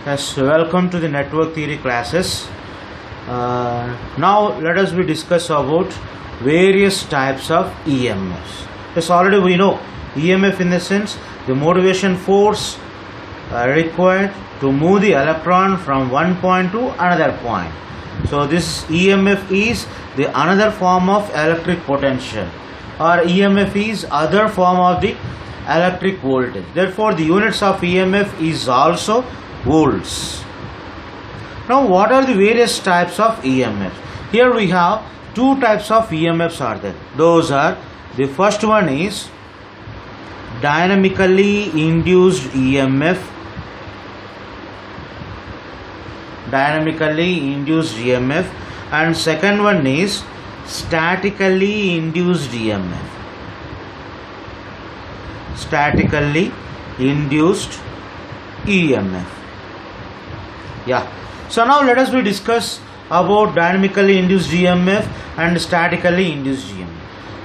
Yes, welcome to the network theory classes. Now let us discuss about various types of EMFs. Yes, already we know EMF in the sense the motivation force required to move the electron from one point to another point. So this EMF is the another form of electric potential, or EMF is other form of the electric voltage. Therefore the units of EMF is also volts. Now what are the various types of EMFs? Here we have two types of EMFs are there. Those are, the first one is dynamically induced EMF. And second one is statically induced EMF. So now let us discuss about dynamically induced EMF and statically induced EMF.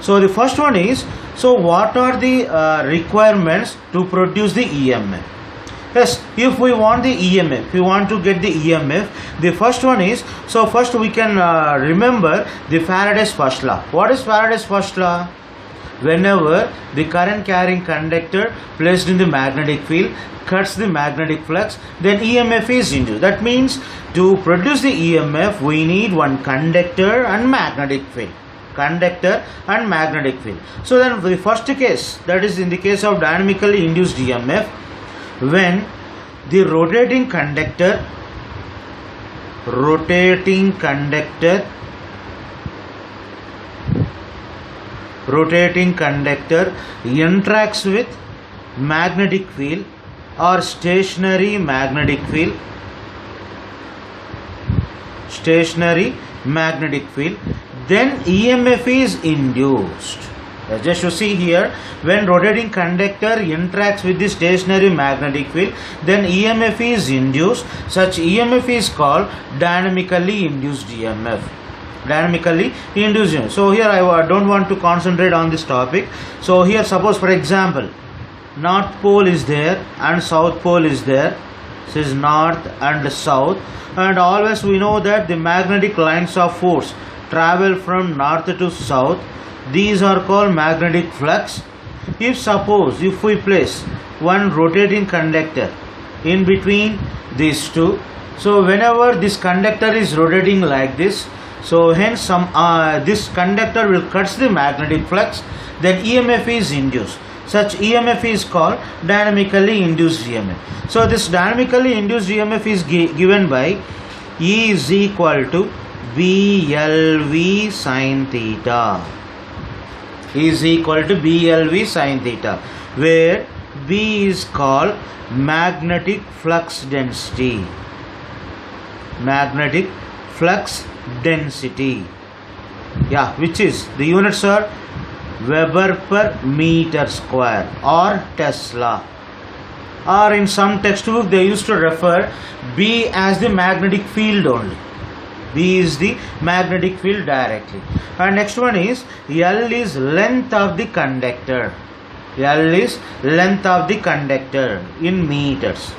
So the first one is, so what are the requirements to produce the EMF? Yes, if we want the EMF, we want to get the EMF, the first one is, so first we can remember the Faraday's first law. What is Faraday's first law? Whenever the current carrying conductor placed in the magnetic field cuts the magnetic flux, then EMF is induced. That means to produce the EMF we need one conductor and magnetic field. So then the first case, that is in the case of dynamically induced EMF, when the rotating conductor interacts with magnetic field or stationary magnetic field, then EMF is induced. Just you see here, when rotating conductor interacts with the stationary magnetic field, then EMF is induced. Such EMF is called dynamically induced EMF. So here I don't want to concentrate on this topic. So here suppose for example, North Pole is there and South Pole is there. This is North and South, and always we know that the magnetic lines of force travel from North to South. These are called magnetic flux. If we place one rotating conductor in between these two, so whenever this conductor is rotating like this, so hence this conductor will cut the magnetic flux, then EMF is induced. Such EMF is called dynamically induced EMF. So this dynamically induced EMF is given by E is equal to BLV sin theta. Where B is called magnetic flux density. Which is, the units are Weber per meter square or Tesla. Or in some textbook they used to refer B as the magnetic field only. B is the magnetic field directly. And next one is L is length of the conductor. In meters.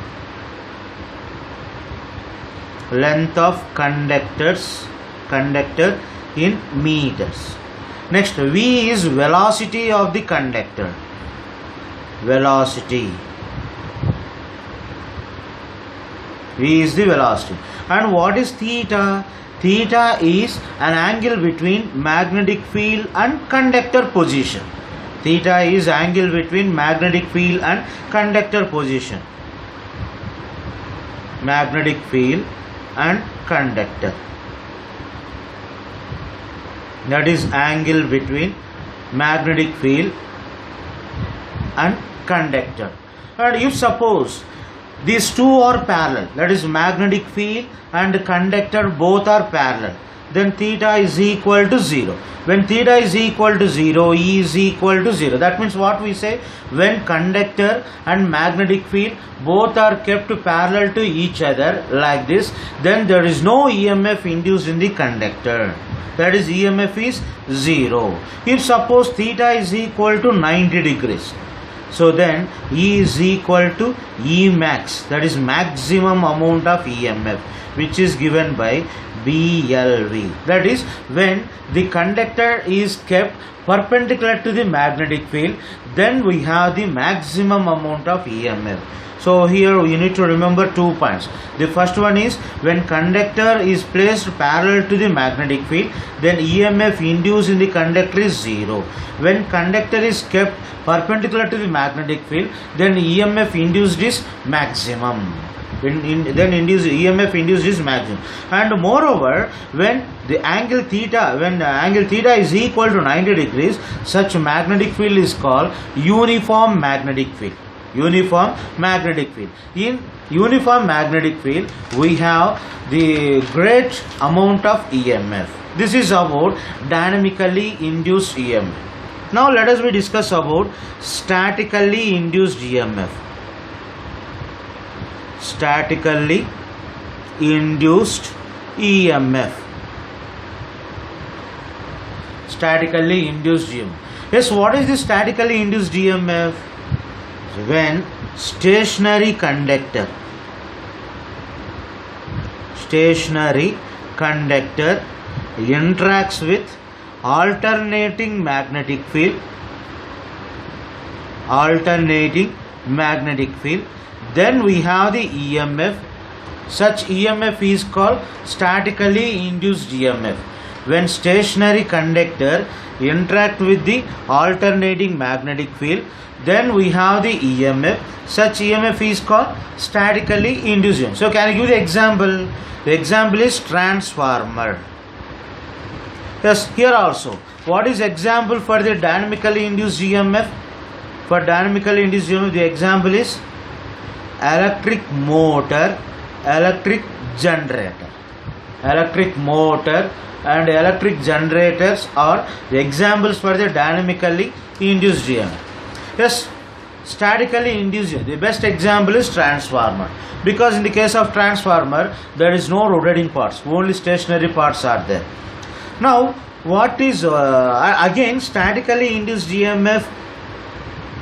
Length of conductor in meters. Next, V is velocity of the conductor. V is the velocity. And what is theta? Theta is an angle between magnetic field and conductor position. Theta is angle between magnetic field and conductor position. Magnetic field and conductor. That is angle between magnetic field and conductor. And if suppose these two are parallel, that is magnetic field and conductor both are parallel, then theta is equal to 0. When theta is equal to 0, E is equal to 0. That means what we say, when conductor and magnetic field both are kept parallel to each other like this, then there is no EMF induced in the conductor. That is, EMF is 0. If suppose theta is equal to 90 degrees, So then E is equal to E max, that is maximum amount of EMF, which is given by BLV. That is when the conductor is kept perpendicular to the magnetic field, then we have the maximum amount of EMF. So here you need to remember 2 points. The first one is when conductor is placed parallel to the magnetic field, then EMF induced in the conductor is 0. When conductor is kept perpendicular to the magnetic field, then EMF induced is maximum. EMF induced is maximum. And moreover, when the angle theta is equal to 90 degrees, such magnetic field is called uniform magnetic field. Uniform magnetic field. In uniform magnetic field, we have the great amount of EMF. This is about dynamically induced EMF. Now let us discuss about statically induced EMF. Statically induced EMF. Statically induced EMF. Yes, what is the statically induced EMF? When stationary conductor interacts with alternating magnetic field, then we have the EMF. Such EMF is called statically induced EMF. When stationary conductor interact with the alternating magnetic field, then we have the EMF. Such EMF is called statically induced EMF. So can I give the example? The example is transformer. Yes, here also. What is example for the dynamically induced EMF? For dynamically induced EMF, the example is electric motor, electric generator. Electric motor and electric generators are the examples for the dynamically induced EMF. Yes, statically induced, the best example is transformer, because in the case of transformer there is no rotating parts, only stationary parts are there. Now what is again statically induced EMF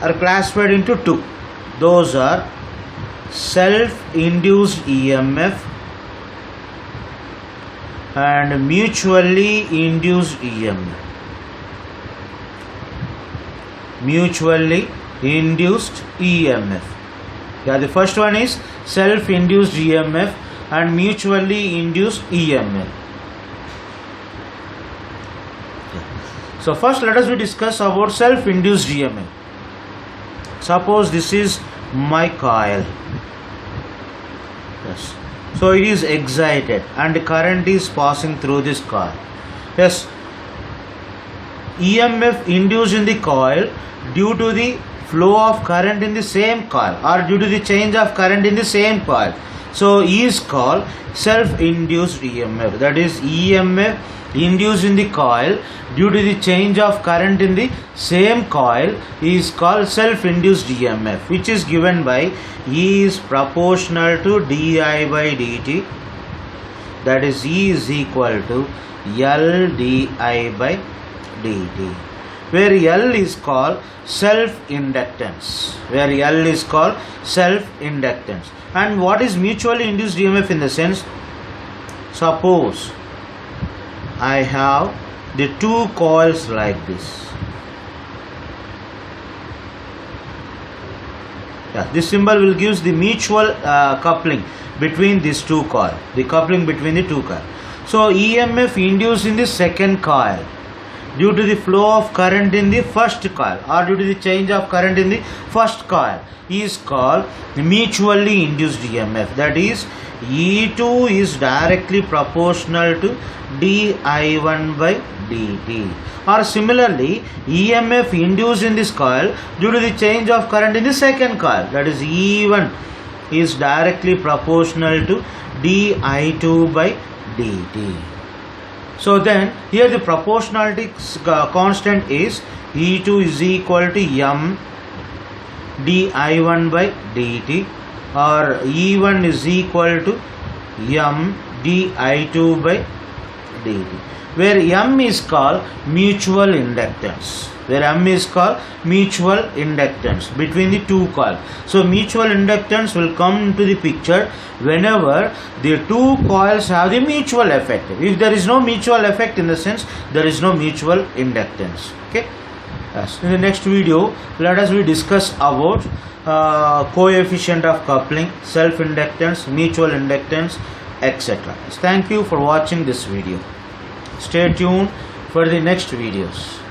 are classified into two. Those are self-induced EMF and mutually induced EMF. Mutually induced EMF. Yeah, the first one is self-induced EMF and mutually induced EMF. So first let us discuss about self-induced EMF. Suppose this is my coil. Yes. So it is excited and the current is passing through this coil. Yes. EMF induced in the coil due to the flow of current in the same coil or due to the change of current in the same coil. So E is called self-induced EMF. That is EMF induced in the coil due to the change of current in the same coil is called self-induced EMF, which is given by E is proportional to di by dt. That is E is equal to L di by dt, where L is called self-inductance. And what is mutually induced EMF in the sense? Suppose I have the two coils like this. Yeah, this symbol will give the mutual coupling between these two coils. The coupling between the two coils. So EMF induced in the second coil due to the flow of current in the first coil or due to the change of current in the first coil is called mutually induced EMF. That is E2 is directly proportional to di1 by dt. Or similarly, EMF induced in this coil due to the change of current in the second coil, that is E1 is directly proportional to di2 by dt. So then here the proportionality constant is E2 is equal to m di1 by dt, or E1 is equal to m di2 by dt, where M is called mutual inductance. Where M is called mutual inductance between the two coils. So mutual inductance will come into the picture whenever the two coils have the mutual effect. If there is no mutual effect, in the sense there is no mutual inductance. Okay. Yes. In the next video, let us discuss about coefficient of coupling, self inductance, mutual inductance, etc. Thank you for watching this video. Stay tuned for the next videos.